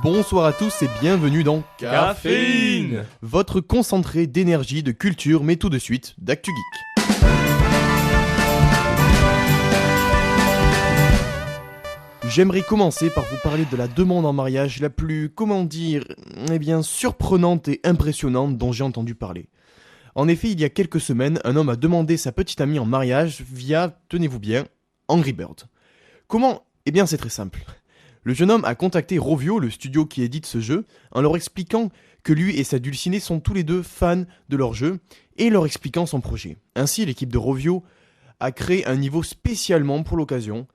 Bonsoir à tous et bienvenue dans Caféine, votre concentré d'énergie, de culture, mais tout de suite d'Actu Geek. J'aimerais commencer par vous parler de la demande en mariage la plus, surprenante et impressionnante dont j'ai entendu parler. En effet, il y a quelques semaines, un homme a demandé sa petite amie en mariage via, tenez-vous bien, Angry Birds. Comment ? Eh bien, c'est très simple. Le jeune homme a contacté Rovio, le studio qui édite ce jeu, en leur expliquant que lui et sa dulcinée sont tous les deux fans de leur jeu, et leur expliquant son projet. Ainsi, l'équipe de Rovio a créé un niveau spécialement pour l'occasion,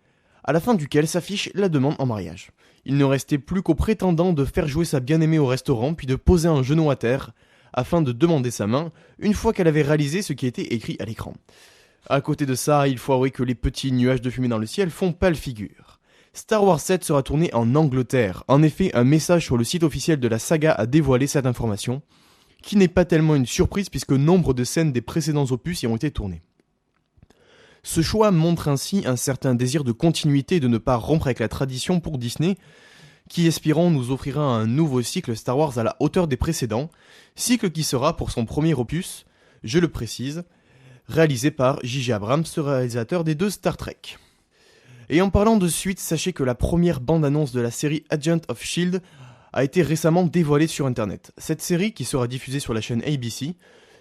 à la fin duquel s'affiche la demande en mariage. Il ne restait plus qu'au prétendant de faire jouer sa bien-aimée au restaurant, puis de poser un genou à terre, afin de demander sa main, une fois qu'elle avait réalisé ce qui était écrit à l'écran. À côté de ça, il faut avouer que les petits nuages de fumée dans le ciel font pâle figure. Star Wars 7 sera tourné en Angleterre. En effet, un message sur le site officiel de la saga a dévoilé cette information, qui n'est pas tellement une surprise puisque nombre de scènes des précédents opus y ont été tournées. Ce choix montre ainsi un certain désir de continuité et de ne pas rompre avec la tradition pour Disney, qui espérons nous offrira un nouveau cycle Star Wars à la hauteur des précédents, cycle qui sera pour son premier opus, je le précise, réalisé par J.J. Abrams, réalisateur des deux Star Trek. Et en parlant de suite, sachez que la première bande-annonce de la série Agent of S.H.I.E.L.D. a été récemment dévoilée sur internet. Cette série, qui sera diffusée sur la chaîne ABC,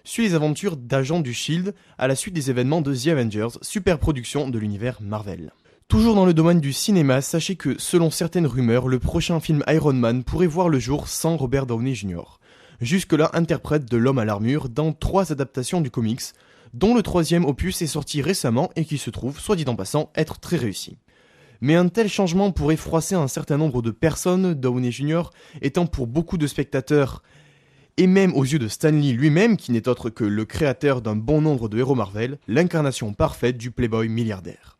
suit les aventures d'agents du S.H.I.E.L.D. à la suite des événements de The Avengers, super production de l'univers Marvel. Toujours dans le domaine du cinéma, sachez que, selon certaines rumeurs, le prochain film Iron Man pourrait voir le jour sans Robert Downey Jr., jusque-là interprète de l'homme à l'armure dans 3 adaptations du comics, dont le 3e opus est sorti récemment et qui se trouve, soit dit en passant, être très réussi. Mais un tel changement pourrait froisser un certain nombre de personnes, Downey Jr. étant pour beaucoup de spectateurs, et même aux yeux de Stan Lee lui-même, qui n'est autre que le créateur d'un bon nombre de héros Marvel, l'incarnation parfaite du playboy milliardaire.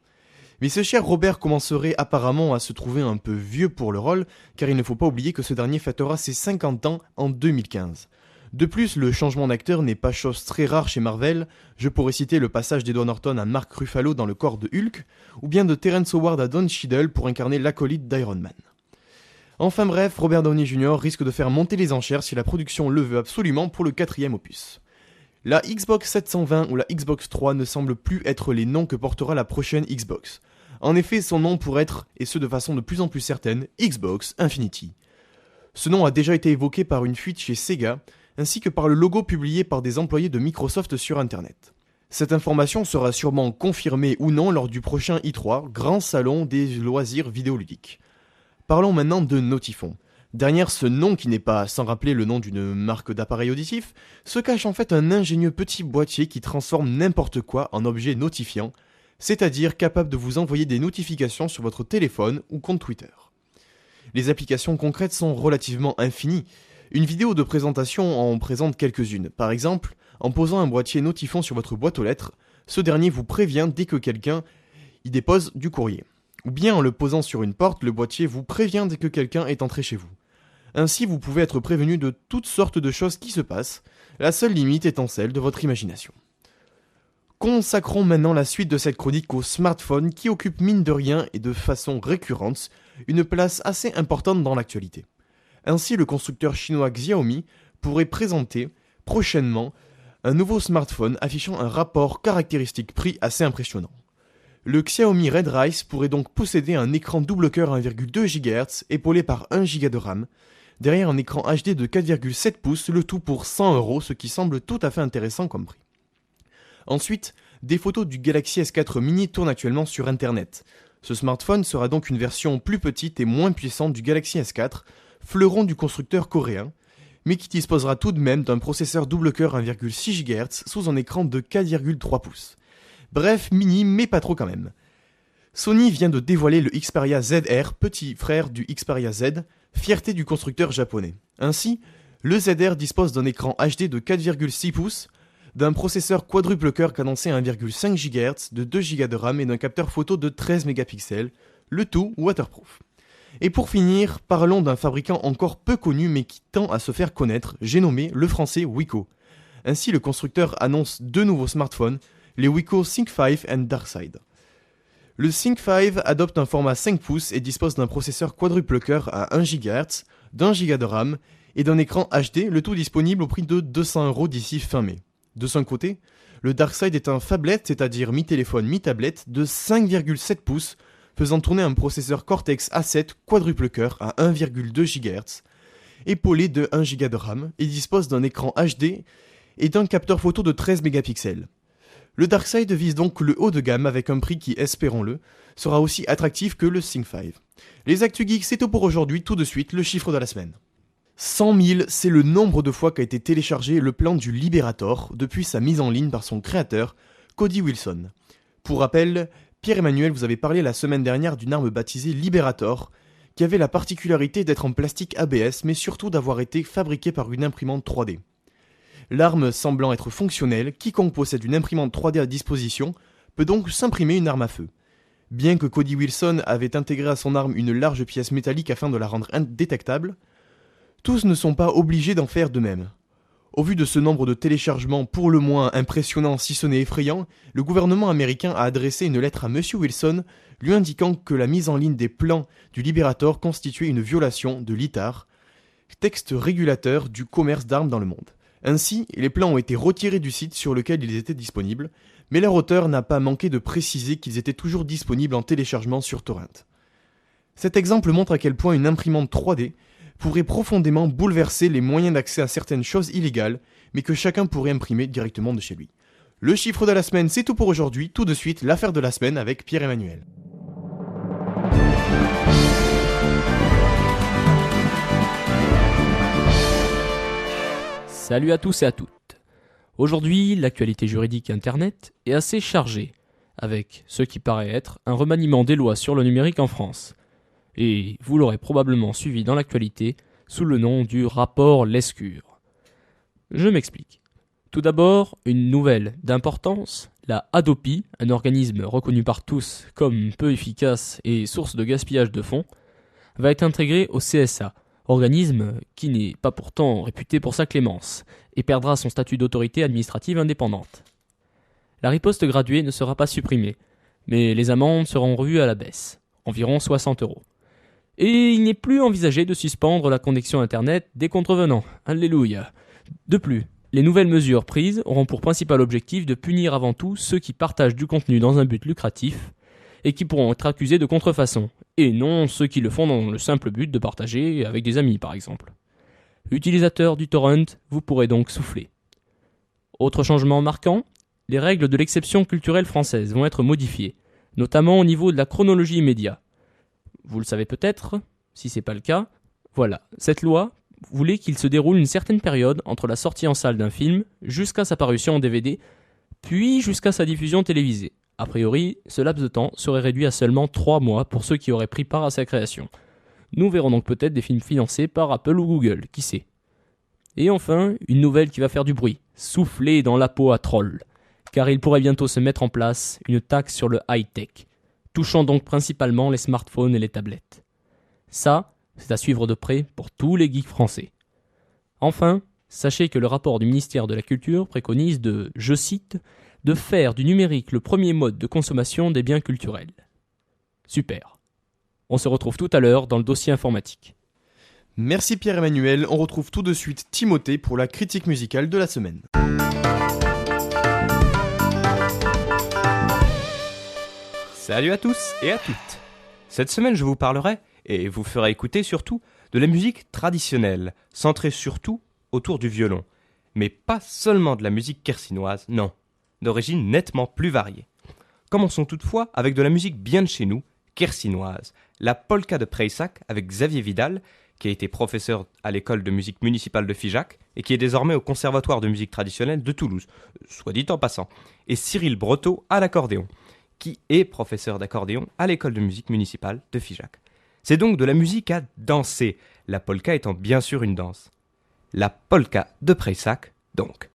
Mais ce cher Robert commencerait apparemment à se trouver un peu vieux pour le rôle, car il ne faut pas oublier que ce dernier fêtera ses 50 ans en 2015. De plus, le changement d'acteur n'est pas chose très rare chez Marvel. Je pourrais citer le passage d'Edward Norton à Mark Ruffalo dans le corps de Hulk, ou bien de Terrence Howard à Don Cheadle pour incarner l'acolyte d'Iron Man. Enfin bref, Robert Downey Jr. risque de faire monter les enchères si la production le veut absolument pour le 4e opus. La Xbox 720 ou la Xbox 3 ne semblent plus être les noms que portera la prochaine Xbox. En effet, son nom pourrait être, et ce de façon de plus en plus certaine, Xbox Infinity. Ce nom a déjà été évoqué par une fuite chez Sega, ainsi que par le logo publié par des employés de Microsoft sur internet. Cette information sera sûrement confirmée ou non lors du prochain E3, grand salon des loisirs vidéoludiques. Parlons maintenant de Notifon. Derrière ce nom qui n'est pas, sans rappeler le nom d'une marque d'appareil auditif, se cache en fait un ingénieux petit boîtier qui transforme n'importe quoi en objet notifiant, c'est-à-dire capable de vous envoyer des notifications sur votre téléphone ou compte Twitter. Les applications concrètes sont relativement infinies. Une vidéo de présentation en présente quelques-unes. Par exemple, en posant un boîtier notifiant sur votre boîte aux lettres, ce dernier vous prévient dès que quelqu'un y dépose du courrier. Ou bien en le posant sur une porte, le boîtier vous prévient dès que quelqu'un est entré chez vous. Ainsi, vous pouvez être prévenu de toutes sortes de choses qui se passent, la seule limite étant celle de votre imagination. Consacrons maintenant la suite de cette chronique aux smartphones qui occupent mine de rien et de façon récurrente une place assez importante dans l'actualité. Ainsi, le constructeur chinois Xiaomi pourrait présenter prochainement un nouveau smartphone affichant un rapport caractéristique-prix assez impressionnant. Le Xiaomi Red Rise pourrait donc posséder un écran double cœur 1,2 GHz épaulé par 1 Go de RAM, derrière un écran HD de 4,7 pouces, le tout pour 100 €, ce qui semble tout à fait intéressant comme prix. Ensuite, des photos du Galaxy S4 mini tournent actuellement sur internet. Ce smartphone sera donc une version plus petite et moins puissante du Galaxy S4, fleuron du constructeur coréen, mais qui disposera tout de même d'un processeur double cœur 1,6 GHz sous un écran de 4,3 pouces. Bref, mini, mais pas trop quand même. Sony vient de dévoiler le Xperia ZR, petit frère du Xperia Z, fierté du constructeur japonais. Ainsi, le ZR dispose d'un écran HD de 4,6 pouces, d'un processeur quadruple cœur cadencé à 1,5 GHz, de 2 Go de RAM et d'un capteur photo de 13 mégapixels, le tout waterproof. Et pour finir, parlons d'un fabricant encore peu connu mais qui tend à se faire connaître, j'ai nommé le français Wiko. Ainsi, le constructeur annonce 2 nouveaux smartphones, les Wiko Think 5 et Darkside. Le Think 5 adopte un format 5 pouces et dispose d'un processeur quadruple cœur à 1 GHz, d'1 Go de RAM et d'un écran HD, le tout disponible au prix de 200€ d'ici fin mai. De son côté, le Darkside est un phablette, c'est-à-dire mi-téléphone, mi-tablette, de 5,7 pouces, faisant tourner un processeur Cortex A7 quadruple cœur à 1,2 GHz, épaulé de 1 Go de RAM et dispose d'un écran HD et d'un capteur photo de 13 mégapixels. Le Darkside vise donc le haut de gamme avec un prix qui, espérons-le, sera aussi attractif que le Think 5. Les Actu Geeks, c'est tout pour aujourd'hui, tout de suite, le chiffre de la semaine. 100 000, c'est le nombre de fois qu'a été téléchargé le plan du Liberator depuis sa mise en ligne par son créateur, Cody Wilson. Pour rappel, Pierre-Emmanuel vous avait parlé la semaine dernière d'une arme baptisée Liberator, qui avait la particularité d'être en plastique ABS, mais surtout d'avoir été fabriquée par une imprimante 3D. L'arme semblant être fonctionnelle, quiconque possède une imprimante 3D à disposition peut donc s'imprimer une arme à feu. Bien que Cody Wilson avait intégré à son arme une large pièce métallique afin de la rendre indétectable, tous ne sont pas obligés d'en faire de même. Au vu de ce nombre de téléchargements pour le moins impressionnant si ce n'est effrayant, le gouvernement américain a adressé une lettre à M. Wilson lui indiquant que la mise en ligne des plans du Liberator constituait une violation de l'ITAR, texte régulateur du commerce d'armes dans le monde. Ainsi, les plans ont été retirés du site sur lequel ils étaient disponibles, mais leur auteur n'a pas manqué de préciser qu'ils étaient toujours disponibles en téléchargement sur torrent. Cet exemple montre à quel point une imprimante 3D pourrait profondément bouleverser les moyens d'accès à certaines choses illégales, mais que chacun pourrait imprimer directement de chez lui. Le chiffre de la semaine, c'est tout pour aujourd'hui. Tout de suite, l'affaire de la semaine avec Pierre-Emmanuel. Salut à tous et à toutes. Aujourd'hui, l'actualité juridique Internet est assez chargée, avec ce qui paraît être un remaniement des lois sur le numérique en France. Et vous l'aurez probablement suivi dans l'actualité sous le nom du rapport Lescure. Je m'explique. Tout d'abord, une nouvelle d'importance, la Hadopi, un organisme reconnu par tous comme peu efficace et source de gaspillage de fonds, va être intégrée au CSA, organisme qui n'est pas pourtant réputé pour sa clémence, et perdra son statut d'autorité administrative indépendante. La riposte graduée ne sera pas supprimée, mais les amendes seront revues à la baisse, environ 60€. Et il n'est plus envisagé de suspendre la connexion Internet des contrevenants. Alléluia. De plus, les nouvelles mesures prises auront pour principal objectif de punir avant tout ceux qui partagent du contenu dans un but lucratif et qui pourront être accusés de contrefaçon, et non ceux qui le font dans le simple but de partager avec des amis par exemple. Utilisateurs du torrent, vous pourrez donc souffler. Autre changement marquant, les règles de l'exception culturelle française vont être modifiées, notamment au niveau de la chronologie immédiate. Vous le savez peut-être, si c'est pas le cas, voilà, cette loi voulait qu'il se déroule une certaine période entre la sortie en salle d'un film jusqu'à sa parution en DVD, puis jusqu'à sa diffusion télévisée. A priori, ce laps de temps serait réduit à seulement 3 mois pour ceux qui auraient pris part à sa création. Nous verrons donc peut-être des films financés par Apple ou Google, qui sait. Et enfin, une nouvelle qui va faire du bruit, souffler dans la peau à troll, car il pourrait bientôt se mettre en place une taxe sur le high-tech, touchant donc principalement les smartphones et les tablettes. Ça, c'est à suivre de près pour tous les geeks français. Enfin, sachez que le rapport du ministère de la Culture préconise de, je cite, de faire du numérique le premier mode de consommation des biens culturels. Super. On se retrouve tout à l'heure dans le dossier informatique. Merci Pierre-Emmanuel, on retrouve tout de suite Timothée pour la critique musicale de la semaine. Salut à tous et à toutes. Cette semaine je vous parlerai, et vous ferai écouter surtout, de la musique traditionnelle, centrée surtout autour du violon. Mais pas seulement de la musique quercinoise, non, d'origine nettement plus variée. Commençons toutefois avec de la musique bien de chez nous, quercinoise, la polka de Prayssac avec Xavier Vidal, qui a été professeur à l'école de musique municipale de Figeac et qui est désormais au conservatoire de musique traditionnelle de Toulouse, soit dit en passant, et Cyril Breteau à l'accordéon, qui est professeur d'accordéon à l'école de musique municipale de Figeac. C'est donc de la musique à danser, la polka étant bien sûr une danse. La polka de Preisac, donc.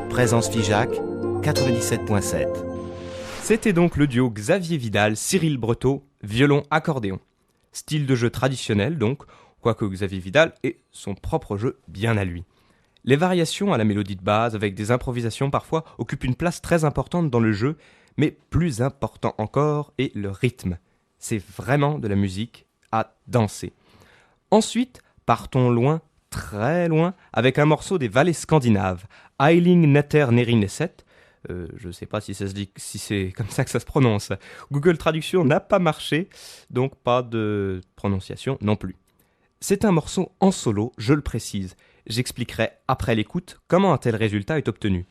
Présence Figeac, 97.7. C'était donc le duo Xavier Vidal, Cyril Breteau, violon-accordéon. Style de jeu traditionnel donc, quoique Xavier Vidal ait son propre jeu bien à lui. Les variations à la mélodie de base, avec des improvisations parfois, occupent une place très importante dans le jeu, mais plus important encore est le rythme. C'est vraiment de la musique à danser. Ensuite, partons loin, très loin, avec un morceau des vallées scandinaves, Eiling Netter Nerineset. Je ne sais pas si c'est comme ça que ça se prononce. Google Traduction n'a pas marché, donc pas de prononciation non plus. C'est un morceau en solo, je le précise. J'expliquerai après l'écoute comment un tel résultat est obtenu.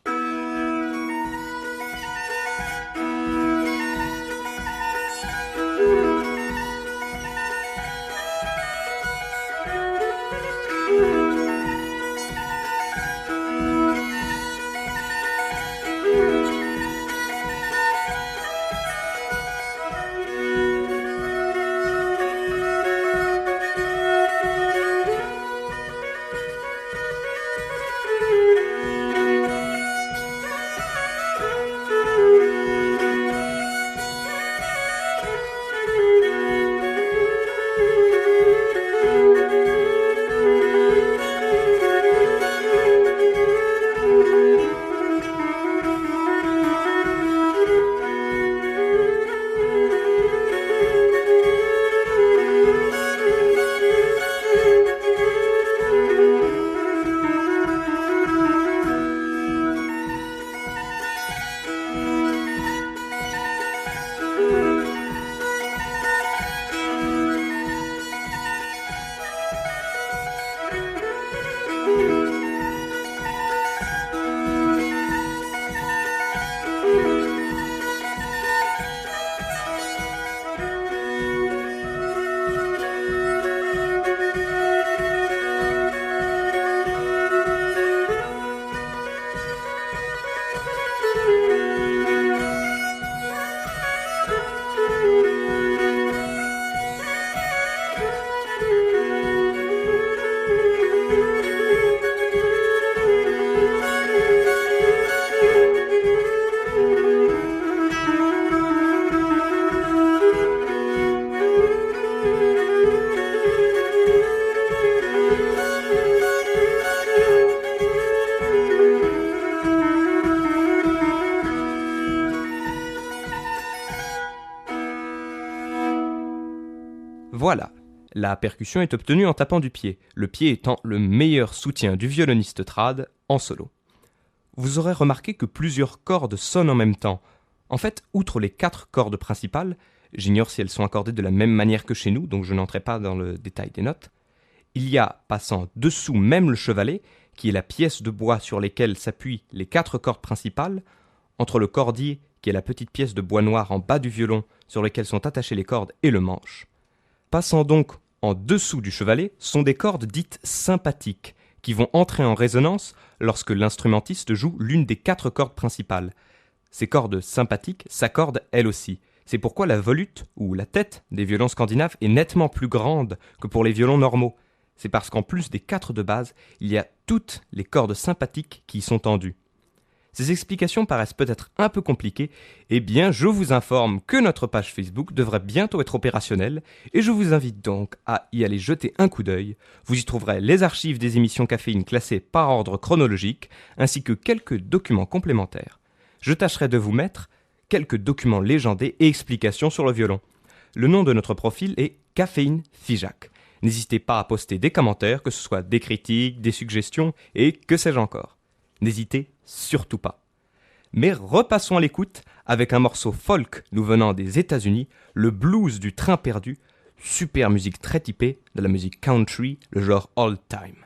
La percussion est obtenue en tapant du pied, le pied étant le meilleur soutien du violoniste trad en solo. Vous aurez remarqué que plusieurs cordes sonnent en même temps. En fait, outre les 4 cordes principales, j'ignore si elles sont accordées de la même manière que chez nous, donc je n'entrerai pas dans le détail des notes, il y a, passant dessous même le chevalet, qui est la pièce de bois sur laquelle s'appuient les 4 cordes principales, entre le cordier, qui est la petite pièce de bois noir en bas du violon sur laquelle sont attachées les cordes, et le manche. Passant donc en dessous du chevalet sont des cordes dites sympathiques, qui vont entrer en résonance lorsque l'instrumentiste joue l'une des 4 cordes principales. Ces cordes sympathiques s'accordent elles aussi. C'est pourquoi la volute, ou la tête, des violons scandinaves est nettement plus grande que pour les violons normaux. C'est parce qu'en plus des 4 de base, il y a toutes les cordes sympathiques qui y sont tendues. Ces explications paraissent peut-être un peu compliquées, eh bien je vous informe que notre page Facebook devrait bientôt être opérationnelle et je vous invite donc à y aller jeter un coup d'œil. Vous y trouverez les archives des émissions Caféine classées par ordre chronologique ainsi que quelques documents complémentaires. Je tâcherai de vous mettre quelques documents légendés et explications sur le violon. Le nom de notre profil est Caféine Figeac. N'hésitez pas à poster des commentaires, que ce soit des critiques, des suggestions et que sais-je encore. N'hésitez surtout pas. Mais repassons à l'écoute avec un morceau folk nous venant des États-Unis, le blues du train perdu, super musique très typée de la musique country, le genre old time.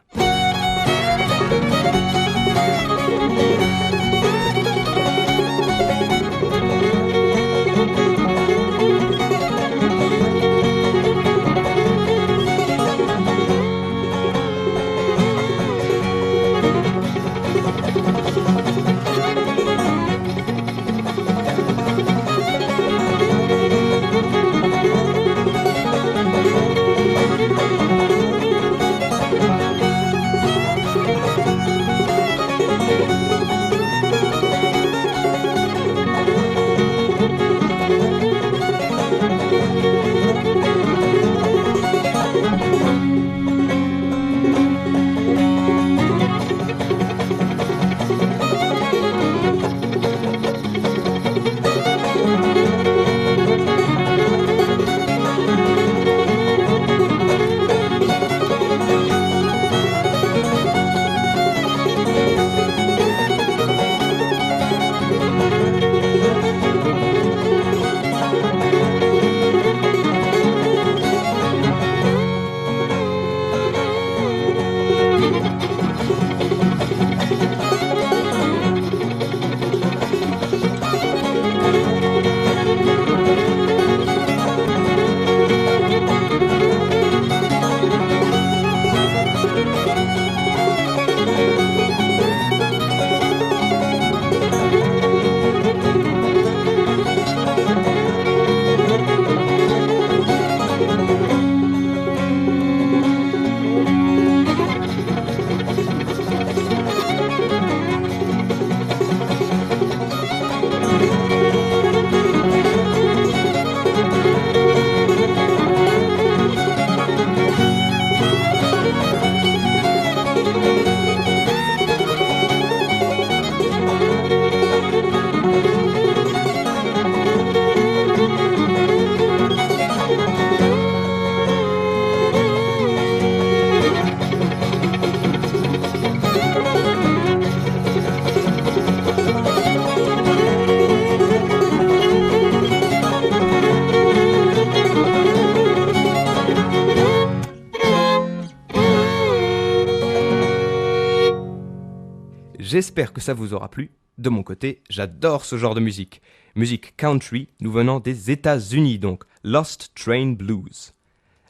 J'espère que ça vous aura plu. De mon côté, j'adore ce genre de musique. Musique country, nous venant des États-Unis donc, Lost Train Blues.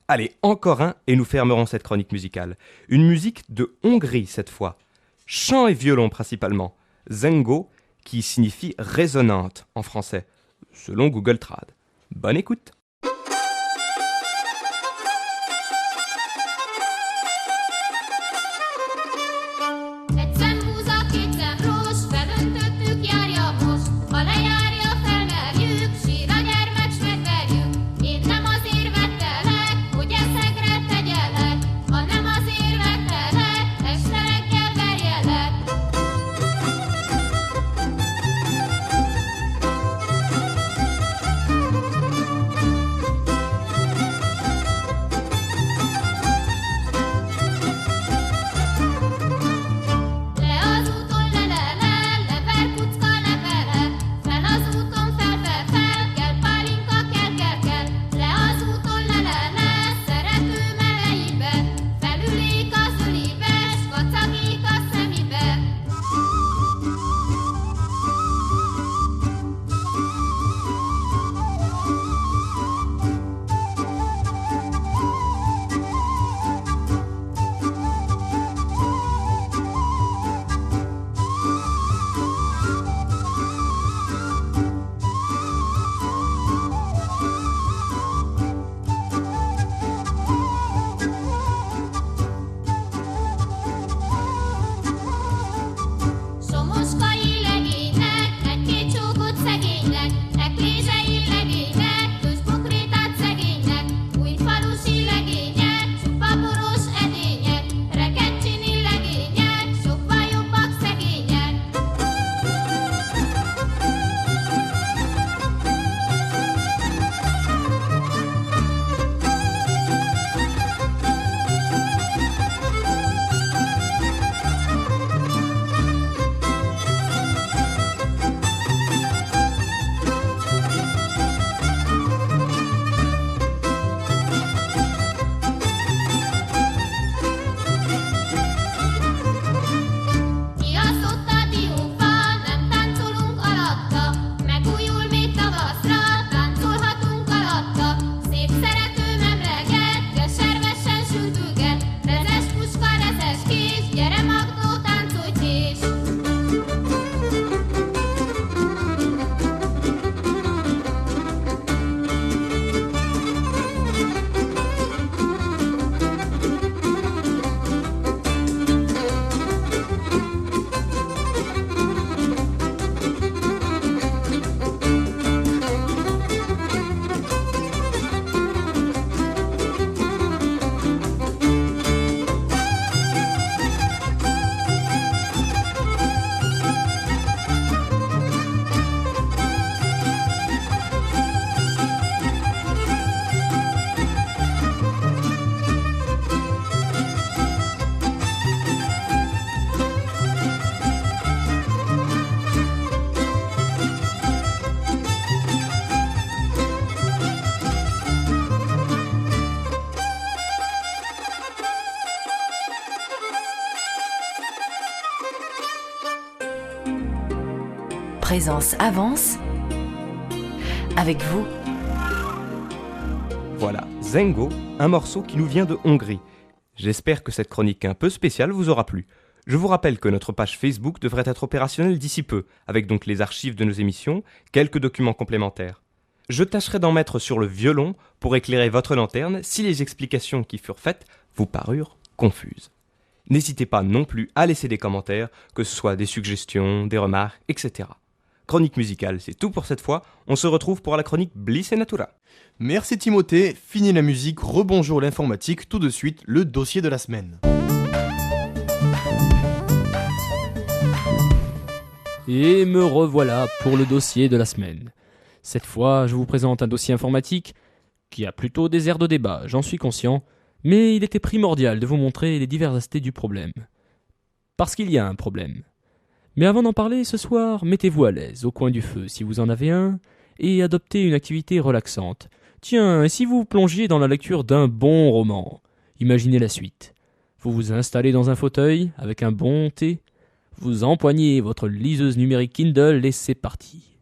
Allez, encore un et nous fermerons cette chronique musicale. Une musique de Hongrie cette fois. Chant et violon principalement. Zengó, qui signifie résonante en français, selon Google Trad. Bonne écoute! présence avance. Avec vous, Voilà, Zengo, un morceau qui nous vient de Hongrie. J'espère que cette chronique un peu spéciale vous aura plu. Je vous rappelle que notre page Facebook devrait être opérationnelle d'ici peu, avec donc les archives de nos émissions, quelques documents complémentaires. Je tâcherai d'en mettre sur le violon pour éclairer votre lanterne si les explications qui furent faites vous parurent confuses. N'hésitez pas non plus à laisser des commentaires, que ce soit des suggestions, des remarques, etc. Chronique musicale, c'est tout pour cette fois. On se retrouve pour la chronique Bliss et Natura. Merci Timothée, fini la musique, rebonjour l'informatique, tout de suite le dossier de la semaine. Et me revoilà pour le dossier de la semaine. Cette fois, je vous présente un dossier informatique qui a plutôt des airs de débat, j'en suis conscient, mais il était primordial de vous montrer les divers aspects du problème. Parce qu'il y a un problème. Mais avant d'en parler, ce soir, mettez-vous à l'aise au coin du feu si vous en avez un, et adoptez une activité relaxante. Tiens, et si vous plongiez dans la lecture d'un bon roman? Imaginez la suite. Vous vous installez dans un fauteuil avec un bon thé, vous empoignez votre liseuse numérique Kindle et c'est parti.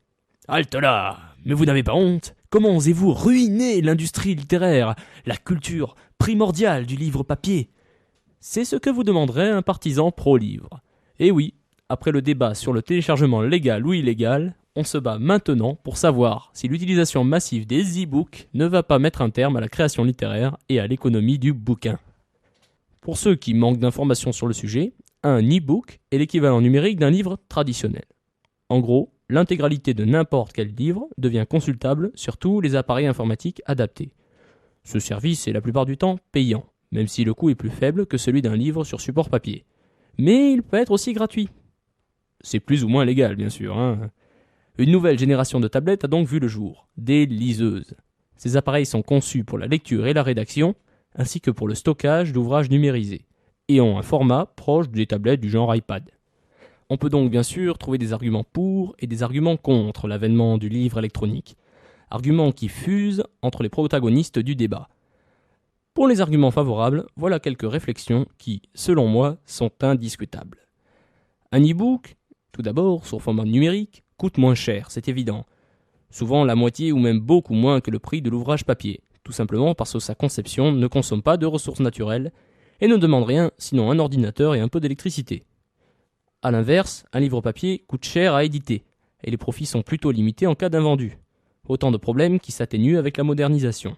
Halte là! Mais vous n'avez pas honte? Comment osez-vous ruiner l'industrie littéraire, la culture primordiale du livre papier? C'est ce que vous demanderait un partisan pro-livre. Et oui, après le débat sur le téléchargement légal ou illégal, on se bat maintenant pour savoir si l'utilisation massive des e-books ne va pas mettre un terme à la création littéraire et à l'économie du bouquin. Pour ceux qui manquent d'informations sur le sujet, un e-book est l'équivalent numérique d'un livre traditionnel. En gros, l'intégralité de n'importe quel livre devient consultable sur tous les appareils informatiques adaptés. Ce service est la plupart du temps payant, même si le coût est plus faible que celui d'un livre sur support papier. Mais il peut être aussi gratuit. C'est plus ou moins légal, bien sûr. Une nouvelle génération de tablettes a donc vu le jour, des liseuses. Ces appareils sont conçus pour la lecture et la rédaction, ainsi que pour le stockage d'ouvrages numérisés, et ont un format proche des tablettes du genre iPad. On peut donc bien sûr trouver des arguments pour et des arguments contre l'avènement du livre électronique, arguments qui fusent entre les protagonistes du débat. Pour les arguments favorables, voilà quelques réflexions qui, selon moi, sont indiscutables. Un e-book, tout d'abord, sur format numérique, coûte moins cher, c'est évident. Souvent la moitié ou même beaucoup moins que le prix de l'ouvrage papier, tout simplement parce que sa conception ne consomme pas de ressources naturelles et ne demande rien sinon un ordinateur et un peu d'électricité. A l'inverse, un livre papier coûte cher à éditer, et les profits sont plutôt limités en cas d'invendu. Autant de problèmes qui s'atténuent avec la modernisation.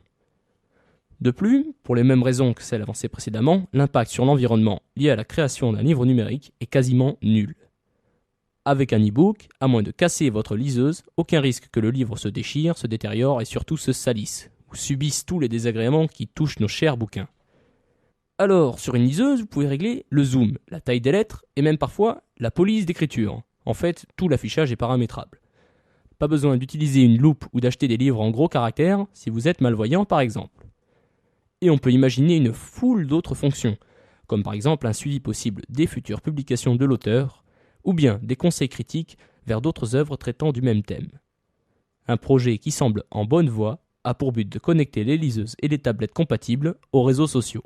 De plus, pour les mêmes raisons que celles avancées précédemment, l'impact sur l'environnement lié à la création d'un livre numérique est quasiment nul. Avec un e-book, à moins de casser votre liseuse, aucun risque que le livre se déchire, se détériore et surtout se salisse, ou subisse tous les désagréments qui touchent nos chers bouquins. Alors, sur une liseuse, vous pouvez régler le zoom, la taille des lettres et même parfois la police d'écriture. En fait, tout l'affichage est paramétrable. Pas besoin d'utiliser une loupe ou d'acheter des livres en gros caractères si vous êtes malvoyant par exemple. Et on peut imaginer une foule d'autres fonctions, comme par exemple un suivi possible des futures publications de l'auteur, ou bien des conseils critiques vers d'autres œuvres traitant du même thème. Un projet qui semble en bonne voie a pour but de connecter les liseuses et les tablettes compatibles aux réseaux sociaux.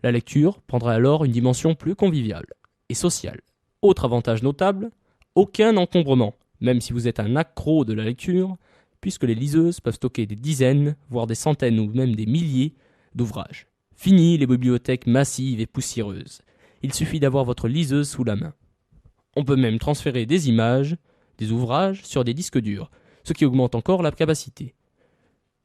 La lecture prendra alors une dimension plus conviviale et sociale. Autre avantage notable, aucun encombrement, même si vous êtes un accro de la lecture, puisque les liseuses peuvent stocker des dizaines, voire des centaines ou même des milliers d'ouvrages. Fini les bibliothèques massives et poussiéreuses. Il suffit d'avoir votre liseuse sous la main. On peut même transférer des images, des ouvrages sur des disques durs, ce qui augmente encore la capacité.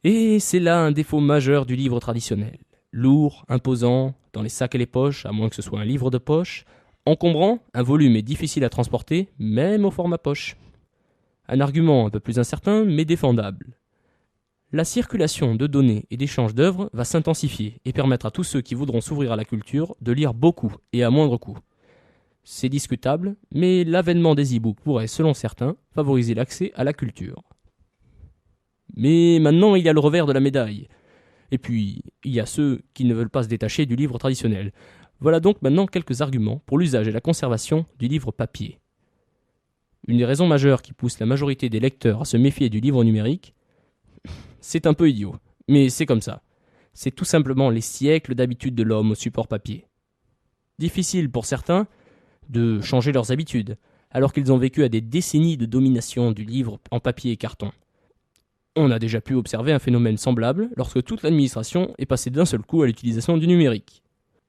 Et c'est là un défaut majeur du livre traditionnel. Lourd, imposant, dans les sacs et les poches, à moins que ce soit un livre de poche. Encombrant, un volume est difficile à transporter, même au format poche. Un argument un peu plus incertain, mais défendable. La circulation de données et d'échanges d'œuvres va s'intensifier et permettre à tous ceux qui voudront s'ouvrir à la culture de lire beaucoup et à moindre coût. C'est discutable, mais l'avènement des e-books pourrait, selon certains, favoriser l'accès à la culture. Mais maintenant, il y a le revers de la médaille. Et puis, il y a ceux qui ne veulent pas se détacher du livre traditionnel. Voilà donc maintenant quelques arguments pour l'usage et la conservation du livre papier. Une des raisons majeures qui pousse la majorité des lecteurs à se méfier du livre numérique, c'est un peu idiot, mais c'est comme ça. C'est tout simplement les siècles d'habitude de l'homme au support papier. Difficile pour certains de changer leurs habitudes, alors qu'ils ont vécu à des décennies de domination du livre en papier et carton. On a déjà pu observer un phénomène semblable lorsque toute l'administration est passée d'un seul coup à l'utilisation du numérique.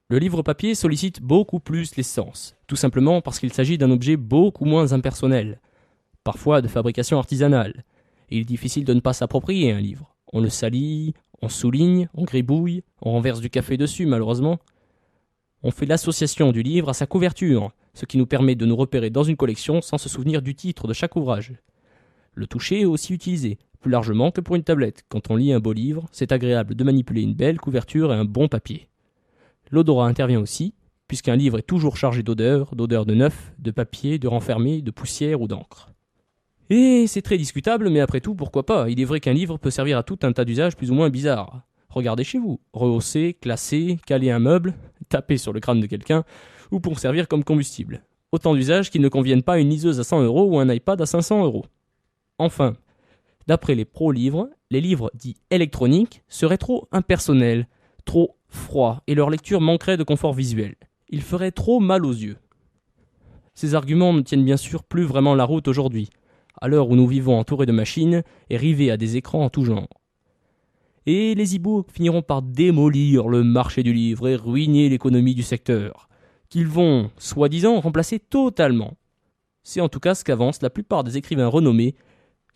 Le livre papier sollicite beaucoup plus les sens, tout simplement parce qu'il s'agit d'un objet beaucoup moins impersonnel, parfois de fabrication artisanale. Il est difficile de ne pas s'approprier un livre. On le salit, on souligne, on gribouille, on renverse du café dessus malheureusement. On fait l'association du livre à sa couverture, ce qui nous permet de nous repérer dans une collection sans se souvenir du titre de chaque ouvrage. Le toucher est aussi utilisé, plus largement que pour une tablette. Quand on lit un beau livre, c'est agréable de manipuler une belle couverture et un bon papier. L'odorat intervient aussi, puisqu'un livre est toujours chargé d'odeurs de neuf, de papier, de renfermé, de poussière ou d'encre. Et c'est très discutable, mais après tout, pourquoi pas? Il est vrai qu'un livre peut servir à tout un tas d'usages plus ou moins bizarres. Regardez chez vous, rehausser, classer, caler un meuble, taper sur le crâne de quelqu'un, ou pour servir comme combustible. Autant d'usages qui ne conviennent pas à une liseuse à 100 € ou un iPad à 500 €. Enfin, d'après les pro-livres, les livres dits électroniques seraient trop impersonnels, trop froids, et leur lecture manquerait de confort visuel. Ils feraient trop mal aux yeux. Ces arguments ne tiennent bien sûr plus vraiment la route aujourd'hui, à l'heure où nous vivons entourés de machines et rivés à des écrans en tout genre. Et les e-books finiront par démolir le marché du livre et ruiner l'économie du secteur, qu'ils vont, soi-disant, remplacer totalement. C'est en tout cas ce qu'avancent la plupart des écrivains renommés,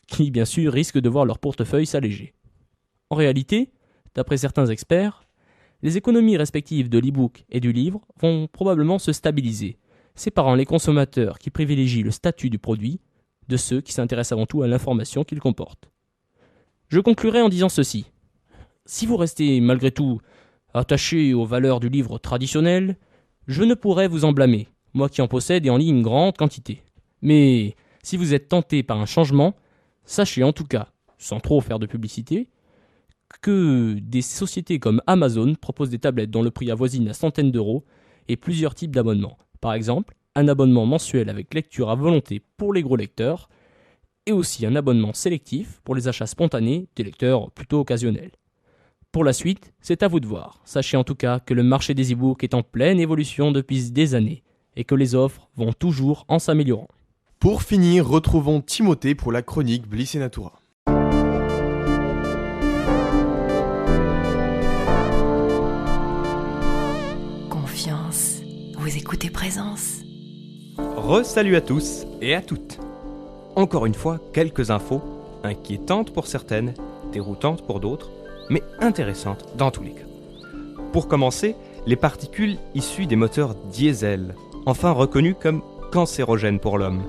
qui bien sûr risquent de voir leur portefeuille s'alléger. En réalité, d'après certains experts, les économies respectives de l'e-book et du livre vont probablement se stabiliser, séparant les consommateurs qui privilégient le statut du produit de ceux qui s'intéressent avant tout à l'information qu'il comporte. Je conclurai en disant ceci. Si vous restez malgré tout attaché aux valeurs du livre traditionnel, je ne pourrais vous en blâmer, moi qui en possède et en lis une grande quantité. Mais si vous êtes tenté par un changement, sachez en tout cas, sans trop faire de publicité, que des sociétés comme Amazon proposent des tablettes dont le prix avoisine la centaine d'euros et plusieurs types d'abonnements. Par exemple, un abonnement mensuel avec lecture à volonté pour les gros lecteurs et aussi un abonnement sélectif pour les achats spontanés des lecteurs plutôt occasionnels. Pour la suite, c'est à vous de voir. Sachez en tout cas que le marché des e-books est en pleine évolution depuis des années et que les offres vont toujours en s'améliorant. Pour finir, retrouvons Timothée pour la chronique Bliss et Natura. Confiance. Vous écoutez Présence. Re-salut à tous et à toutes. Encore une fois, quelques infos, inquiétantes pour certaines, déroutantes pour d'autres, mais intéressantes dans tous les cas. Pour commencer, les particules issues des moteurs diesel, enfin reconnues comme cancérogènes pour l'homme.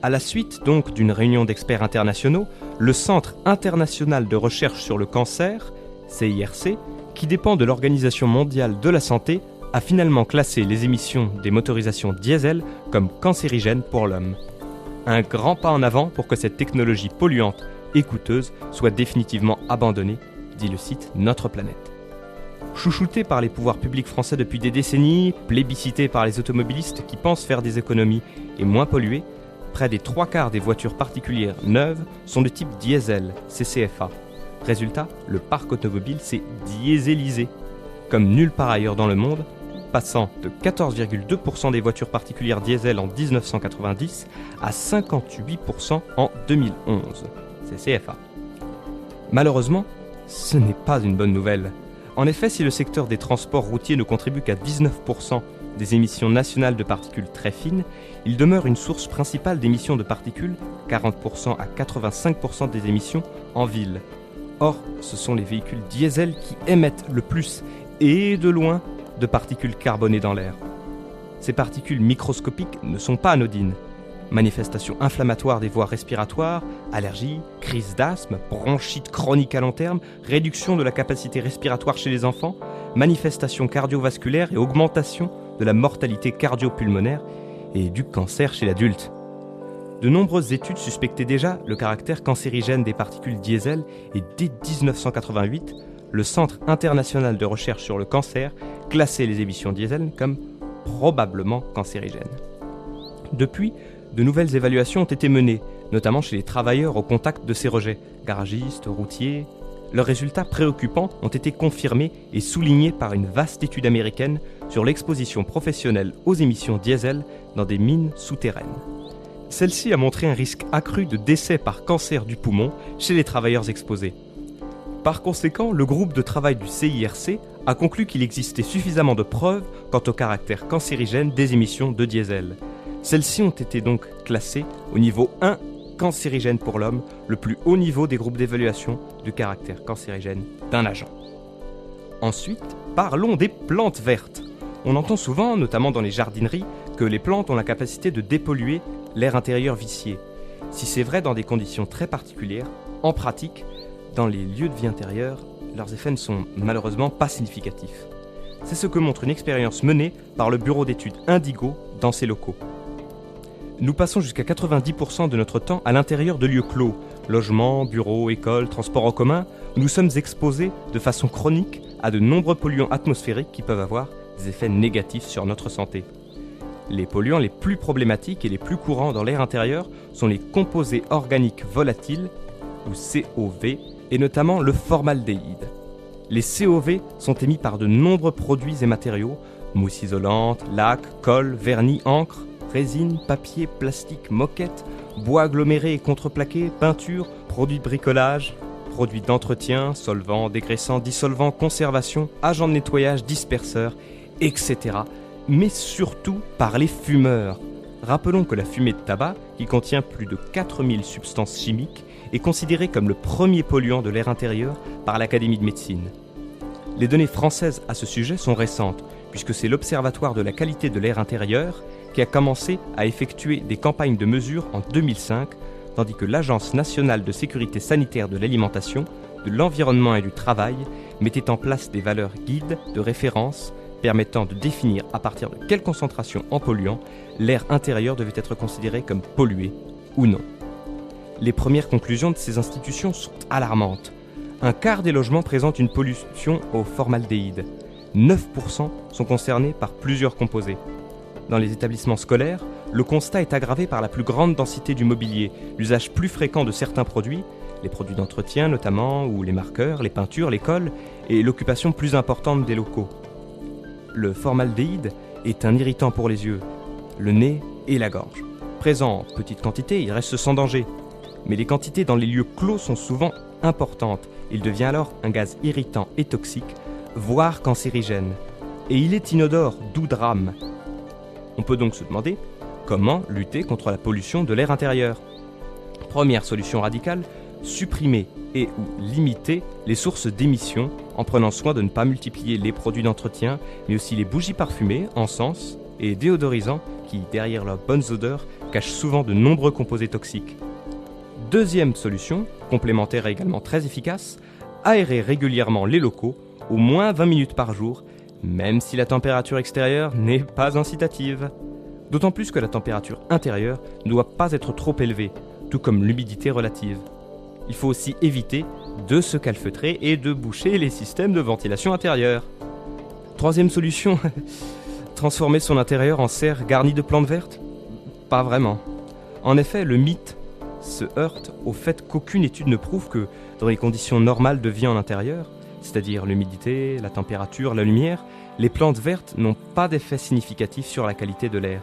À la suite donc d'une réunion d'experts internationaux, le Centre international de recherche sur le cancer, CIRC, qui dépend de l'Organisation mondiale de la santé, a finalement classé les émissions des motorisations diesel comme cancérigènes pour l'homme. Un grand pas en avant pour que cette technologie polluante et coûteuse soit définitivement abandonnée, dit le site Notre Planète. Chouchouté par les pouvoirs publics français depuis des décennies, plébiscité par les automobilistes qui pensent faire des économies et moins polluer, près des 3/4 des voitures particulières neuves sont de type diesel, CCFA. Résultat, le parc automobile s'est dieselisé, comme nulle part ailleurs dans le monde, passant de 14,2% des voitures particulières diesel en 1990 à 58% en 2011. CCFA. Malheureusement, ce n'est pas une bonne nouvelle. En effet, si le secteur des transports routiers ne contribue qu'à 19% des émissions nationales de particules très fines, il demeure une source principale d'émissions de particules, 40% à 85% des émissions, en ville. Or, ce sont les véhicules diesel qui émettent le plus, et de loin, de particules carbonées dans l'air. Ces particules microscopiques ne sont pas anodines. Manifestations inflammatoires des voies respiratoires, allergies, crises d'asthme, bronchite chronique à long terme, réduction de la capacité respiratoire chez les enfants, manifestations cardiovasculaires et augmentation de la mortalité cardio-pulmonaire et du cancer chez l'adulte. De nombreuses études suspectaient déjà le caractère cancérigène des particules diesel et dès 1988, le Centre international de recherche sur le cancer classait les émissions diesel comme probablement cancérigènes. Depuis, de nouvelles évaluations ont été menées, notamment chez les travailleurs au contact de ces rejets, garagistes, routiers. Leurs résultats préoccupants ont été confirmés et soulignés par une vaste étude américaine sur l'exposition professionnelle aux émissions diesel dans des mines souterraines. Celle-ci a montré un risque accru de décès par cancer du poumon chez les travailleurs exposés. Par conséquent, le groupe de travail du CIRC a conclu qu'il existait suffisamment de preuves quant au caractère cancérigène des émissions de diesel. Celles-ci ont été donc classées au niveau 1 cancérigène pour l'homme, le plus haut niveau des groupes d'évaluation du caractère cancérigène d'un agent. Ensuite, parlons des plantes vertes. On entend souvent, notamment dans les jardineries, que les plantes ont la capacité de dépolluer l'air intérieur vicié. Si c'est vrai dans des conditions très particulières, en pratique, dans les lieux de vie intérieurs, leurs effets ne sont malheureusement pas significatifs. C'est ce que montre une expérience menée par le bureau d'études Indigo dans ces locaux. Nous passons jusqu'à 90% de notre temps à l'intérieur de lieux clos, logements, bureaux, écoles, transports en commun, où nous sommes exposés de façon chronique à de nombreux polluants atmosphériques qui peuvent avoir des effets négatifs sur notre santé. Les polluants les plus problématiques et les plus courants dans l'air intérieur sont les composés organiques volatiles, ou COV, et notamment le formaldéhyde. Les COV sont émis par de nombreux produits et matériaux, mousse isolante, lac, colle, vernis, encre, résine, papier, plastique, moquette, bois aggloméré et contreplaqué, peinture, produits de bricolage, produits d'entretien, solvants, dégraissants, dissolvants, conservation, agents de nettoyage, disperseurs, etc. Mais surtout par les fumeurs. Rappelons que la fumée de tabac, qui contient plus de 4000 substances chimiques, est considérée comme le premier polluant de l'air intérieur par l'Académie de médecine. Les données françaises à ce sujet sont récentes, puisque c'est l'Observatoire de la qualité de l'air intérieur qui a commencé à effectuer des campagnes de mesure en 2005, tandis que l'Agence nationale de sécurité sanitaire de l'alimentation, de l'environnement et du travail mettait en place des valeurs guides de référence permettant de définir à partir de quelle concentration en polluants l'air intérieur devait être considéré comme pollué ou non. Les premières conclusions de ces institutions sont alarmantes. Un quart des logements présentent une pollution au formaldéhyde. 9% sont concernés par plusieurs composés. Dans les établissements scolaires, le constat est aggravé par la plus grande densité du mobilier, l'usage plus fréquent de certains produits, les produits d'entretien notamment, ou les marqueurs, les peintures, les colles, et l'occupation plus importante des locaux. Le formaldéhyde est un irritant pour les yeux, le nez et la gorge. Présent en petite quantité, il reste sans danger. Mais les quantités dans les lieux clos sont souvent importantes. Il devient alors un gaz irritant et toxique, voire cancérigène. Et il est inodore, d'où drame. On peut donc se demander comment lutter contre la pollution de l'air intérieur. Première solution radicale, supprimer et ou limiter les sources d'émissions en prenant soin de ne pas multiplier les produits d'entretien, mais aussi les bougies parfumées, encens et déodorisants qui, derrière leurs bonnes odeurs, cachent souvent de nombreux composés toxiques. Deuxième solution, complémentaire et également très efficace, aérer régulièrement les locaux, au moins 20 minutes par jour, même si la température extérieure n'est pas incitative. D'autant plus que la température intérieure ne doit pas être trop élevée, tout comme l'humidité relative. Il faut aussi éviter de se calfeutrer et de boucher les systèmes de ventilation intérieure. Troisième solution, transformer son intérieur en serre garnie de plantes vertes ? Pas vraiment. En effet, le mythe se heurte au fait qu'aucune étude ne prouve que, dans les conditions normales de vie en intérieur, c'est-à-dire l'humidité, la température, la lumière, les plantes vertes n'ont pas d'effet significatif sur la qualité de l'air.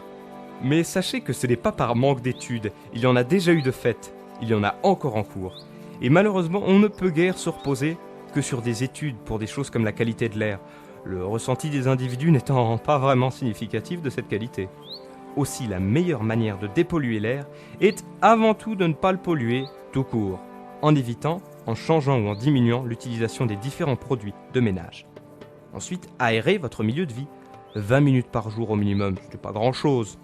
Mais sachez que ce n'est pas par manque d'études, il y en a déjà eu de fait, il y en a encore en cours. Et malheureusement, on ne peut guère se reposer que sur des études pour des choses comme la qualité de l'air, le ressenti des individus n'étant pas vraiment significatif de cette qualité. Aussi, la meilleure manière de dépolluer l'air est avant tout de ne pas le polluer tout court, en évitant, en changeant ou en diminuant l'utilisation des différents produits de ménage. Ensuite, aérez votre milieu de vie. 20 minutes par jour au minimum, ce n'est pas grand-chose.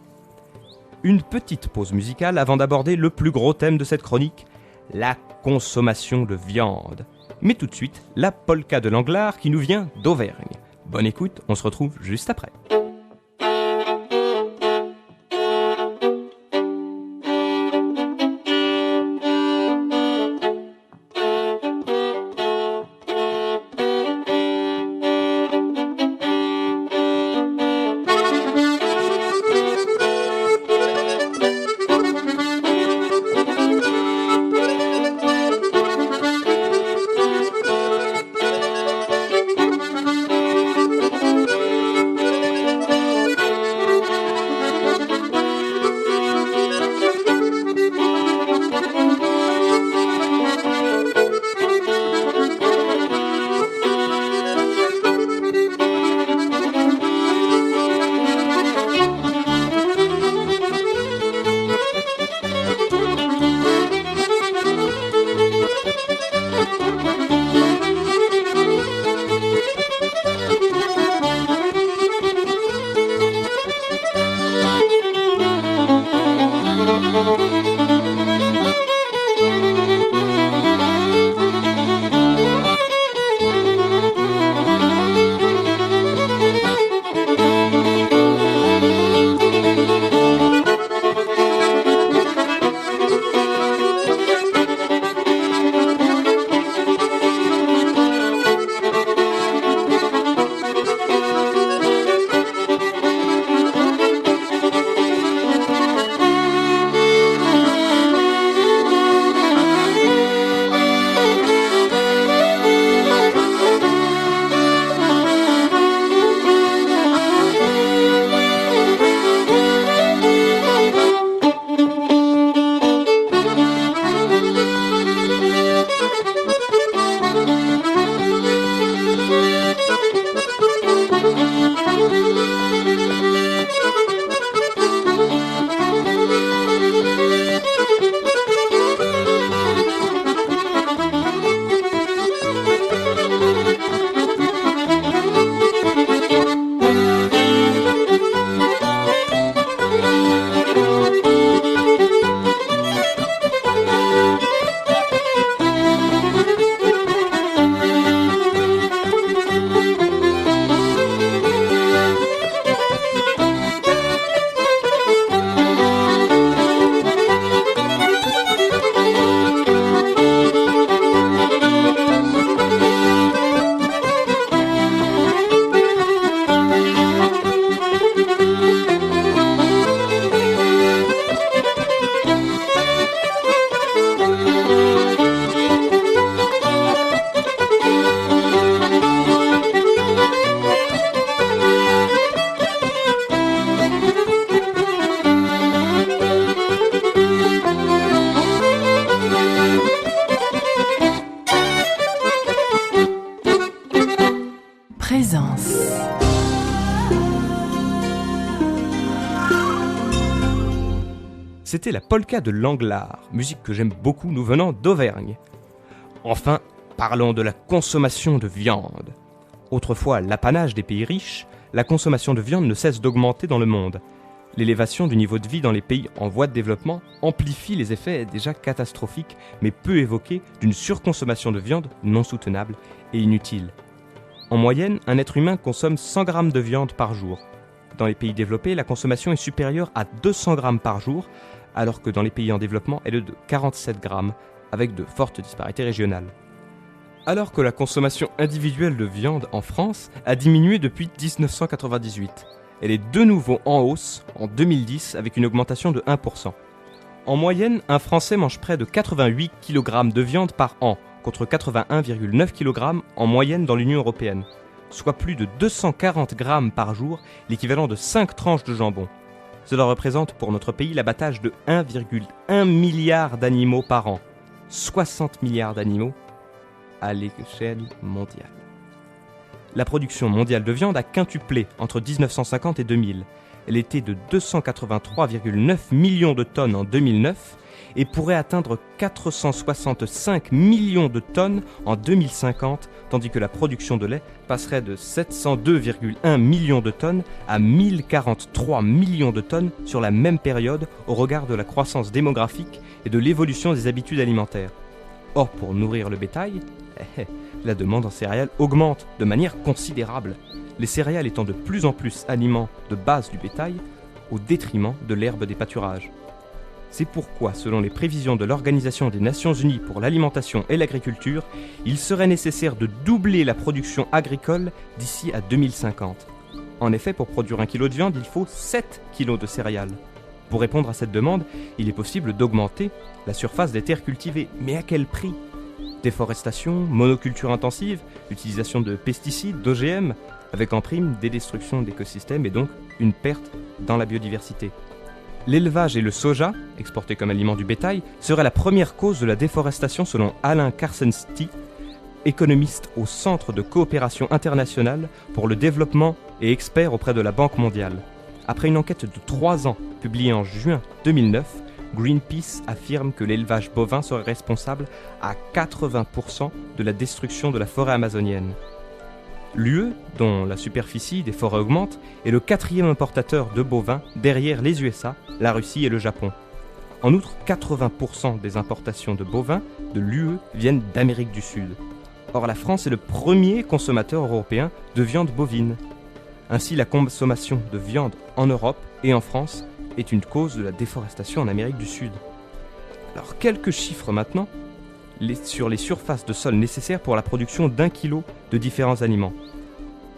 Une petite pause musicale avant d'aborder le plus gros thème de cette chronique, la consommation de viande. Mais tout de suite, la polka de Langlard qui nous vient d'Auvergne. Bonne écoute, on se retrouve juste après. Présence. C'était la polka de Langlard, musique que j'aime beaucoup nous venant d'Auvergne. Enfin, parlons de la consommation de viande. Autrefois l'apanage des pays riches, la consommation de viande ne cesse d'augmenter dans le monde. L'élévation du niveau de vie dans les pays en voie de développement amplifie les effets déjà catastrophiques mais peu évoqués d'une surconsommation de viande non soutenable et inutile. En moyenne, un être humain consomme 100 grammes de viande par jour. Dans les pays développés, la consommation est supérieure à 200 grammes par jour, alors que dans les pays en développement, elle est de 47 grammes, avec de fortes disparités régionales. Alors que la consommation individuelle de viande en France a diminué depuis 1998. Elle est de nouveau en hausse en 2010 avec une augmentation de 1%. En moyenne, un Français mange près de 88 kg de viande par an, contre 81,9 kg en moyenne dans l'Union européenne, soit plus de 240 grammes par jour, l'équivalent de 5 tranches de jambon. Cela représente pour notre pays l'abattage de 1,1 milliard d'animaux par an, 60 milliards d'animaux à l'échelle mondiale. La production mondiale de viande a quintuplé entre 1950 et 2000. Elle était de 283,9 millions de tonnes en 2009 et pourrait atteindre 465 millions de tonnes en 2050, tandis que la production de lait passerait de 702,1 millions de tonnes à 1043 millions de tonnes sur la même période au regard de la croissance démographique et de l'évolution des habitudes alimentaires. Or, pour nourrir le bétail, la demande en céréales augmente de manière considérable, les céréales étant de plus en plus aliments de base du bétail au détriment de l'herbe des pâturages. C'est pourquoi, selon les prévisions de l'Organisation des Nations Unies pour l'alimentation et l'agriculture, il serait nécessaire de doubler la production agricole d'ici à 2050. En effet, pour produire 1 kg de viande, il faut 7 kg de céréales. Pour répondre à cette demande, il est possible d'augmenter la surface des terres cultivées. Mais à quel prix ? Déforestation, monoculture intensive, utilisation de pesticides, d'OGM, avec en prime des destructions d'écosystèmes et donc une perte dans la biodiversité. L'élevage et le soja, exportés comme aliment du bétail, seraient la première cause de la déforestation selon Alain Karsenty, économiste au Centre de coopération internationale pour le développement et expert auprès de la Banque mondiale. Après une enquête de 3 ans publiée en juin 2009, Greenpeace affirme que l'élevage bovin serait responsable à 80% de la destruction de la forêt amazonienne. L'UE, dont la superficie des forêts augmente, est le 4e importateur de bovins derrière les USA, la Russie et le Japon. En outre, 80% des importations de bovins de l'UE viennent d'Amérique du Sud. Or, la France est le premier consommateur européen de viande bovine. Ainsi, la consommation de viande en Europe et en France est une cause de la déforestation en Amérique du Sud. Alors, quelques chiffres maintenant sur les surfaces de sol nécessaires pour la production d'1 kilo de différents aliments.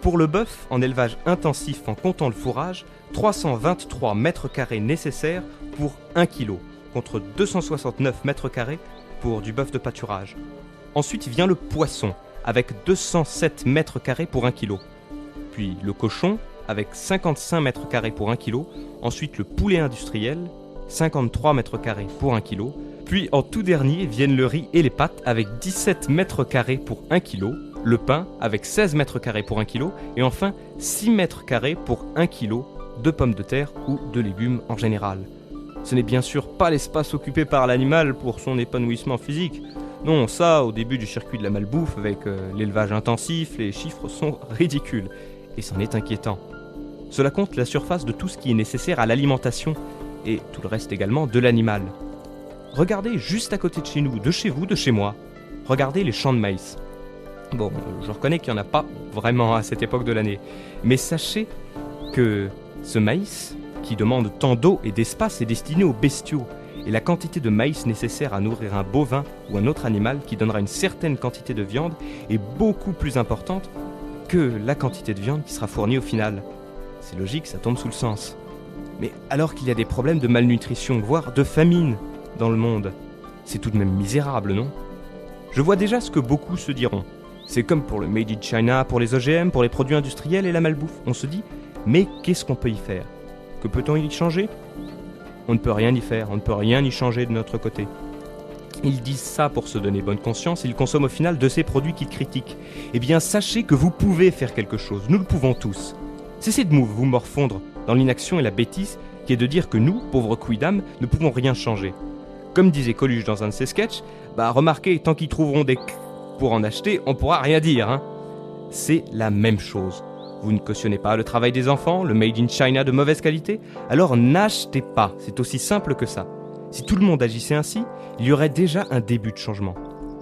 Pour le bœuf, en élevage intensif en comptant le fourrage, 323 mètres carrés nécessaires pour 1 kg, contre 269 mètres carrés pour du bœuf de pâturage. Ensuite vient le poisson, avec 207 mètres carrés pour 1 kg. Puis le cochon, avec 55 mètres carrés pour 1 kg. Ensuite le poulet industriel, 53 mètres carrés pour 1 kg. Puis en tout dernier viennent le riz et les pâtes, avec 17 mètres carrés pour 1 kg. Le pain, avec 16 mètres carrés pour 1 kg. Et enfin 6 mètres carrés pour 1 kg de pommes de terre ou de légumes en général. Ce n'est bien sûr pas l'espace occupé par l'animal pour son épanouissement physique. Non, ça, au début du circuit de la malbouffe, avec l'élevage intensif, les chiffres sont ridicules. Et c'en est inquiétant. Cela compte la surface de tout ce qui est nécessaire à l'alimentation, et tout le reste également de l'animal. Regardez juste à côté de chez nous, de chez vous, de chez moi. Regardez les champs de maïs. Bon, je reconnais qu'il n'y en a pas vraiment à cette époque de l'année. Mais sachez que ce maïs, qui demande tant d'eau et d'espace, est destiné aux bestiaux. Et la quantité de maïs nécessaire à nourrir un bovin ou un autre animal qui donnera une certaine quantité de viande est beaucoup plus importante que la quantité de viande qui sera fournie au final. C'est logique, ça tombe sous le sens. Mais alors qu'il y a des problèmes de malnutrition, voire de famine dans le monde, c'est tout de même misérable, non ? Je vois déjà ce que beaucoup se diront. C'est comme pour le Made in China, pour les OGM, pour les produits industriels et la malbouffe. On se dit, mais qu'est-ce qu'on peut y faire ? Que peut-on y changer ? On ne peut rien y faire, on ne peut rien y changer de notre côté. Ils disent ça pour se donner bonne conscience, ils consomment au final de ces produits qu'ils critiquent. Eh bien, sachez que vous pouvez faire quelque chose, nous le pouvons tous. Cessez de vous morfondre dans l'inaction et la bêtise qui est de dire que nous, pauvres quidam, ne pouvons rien changer. Comme disait Coluche dans un de ses sketchs, remarquez, tant qu'ils trouveront des pour en acheter, on pourra rien dire, hein. C'est la même chose. Vous ne cautionnez pas le travail des enfants, le Made in China de mauvaise qualité ? Alors n'achetez pas, c'est aussi simple que ça. Si tout le monde agissait ainsi, il y aurait déjà un début de changement.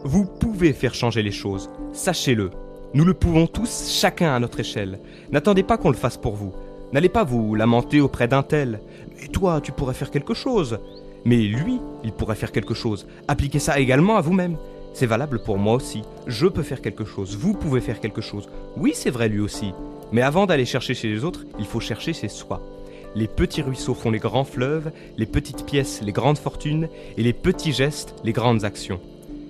Vous pouvez faire changer les choses, sachez-le. Nous le pouvons tous, chacun à notre échelle. N'attendez pas qu'on le fasse pour vous. N'allez pas vous lamenter auprès d'un tel. Mais toi, tu pourrais faire quelque chose. Mais lui, il pourrait faire quelque chose. Appliquez ça également à vous-même. C'est valable pour moi aussi. Je peux faire quelque chose, vous pouvez faire quelque chose. Oui, c'est vrai lui aussi. Mais avant d'aller chercher chez les autres, il faut chercher chez soi. Les petits ruisseaux font les grands fleuves, les petites pièces les grandes fortunes, et les petits gestes les grandes actions.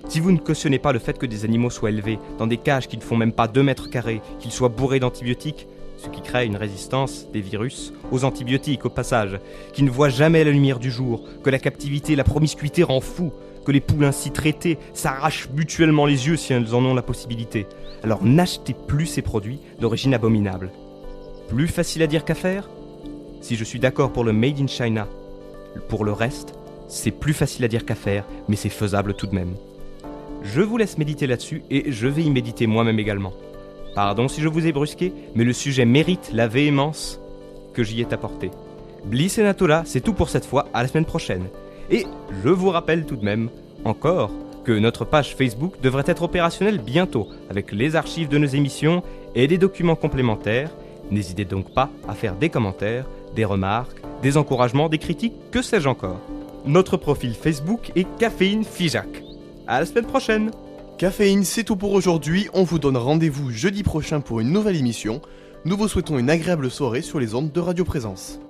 Si vous ne cautionnez pas le fait que des animaux soient élevés dans des cages qui ne font même pas 2 mètres carrés, qu'ils soient bourrés d'antibiotiques, ce qui crée une résistance des virus aux antibiotiques au passage, qui ne voient jamais la lumière du jour, que la captivité et la promiscuité rend fou, que les poules ainsi traitées s'arrachent mutuellement les yeux si elles en ont la possibilité. Alors n'achetez plus ces produits d'origine abominable. Plus facile à dire qu'à faire ? Si je suis d'accord pour le Made in China, pour le reste, c'est plus facile à dire qu'à faire, mais c'est faisable tout de même. Je vous laisse méditer là-dessus et je vais y méditer moi-même également. Pardon si je vous ai brusqué, mais le sujet mérite la véhémence que j'y ai apportée. Bliss et Natura, c'est tout pour cette fois, à la semaine prochaine. Et je vous rappelle tout de même, encore, que notre page Facebook devrait être opérationnelle bientôt, avec les archives de nos émissions et des documents complémentaires. N'hésitez donc pas à faire des commentaires, des remarques, des encouragements, des critiques, que sais-je encore. Notre profil Facebook est Caféine Figeac. À la semaine prochaine. Caféine, c'est tout pour aujourd'hui. On vous donne rendez-vous jeudi prochain pour une nouvelle émission. Nous vous souhaitons une agréable soirée sur les ondes de Radio Présence.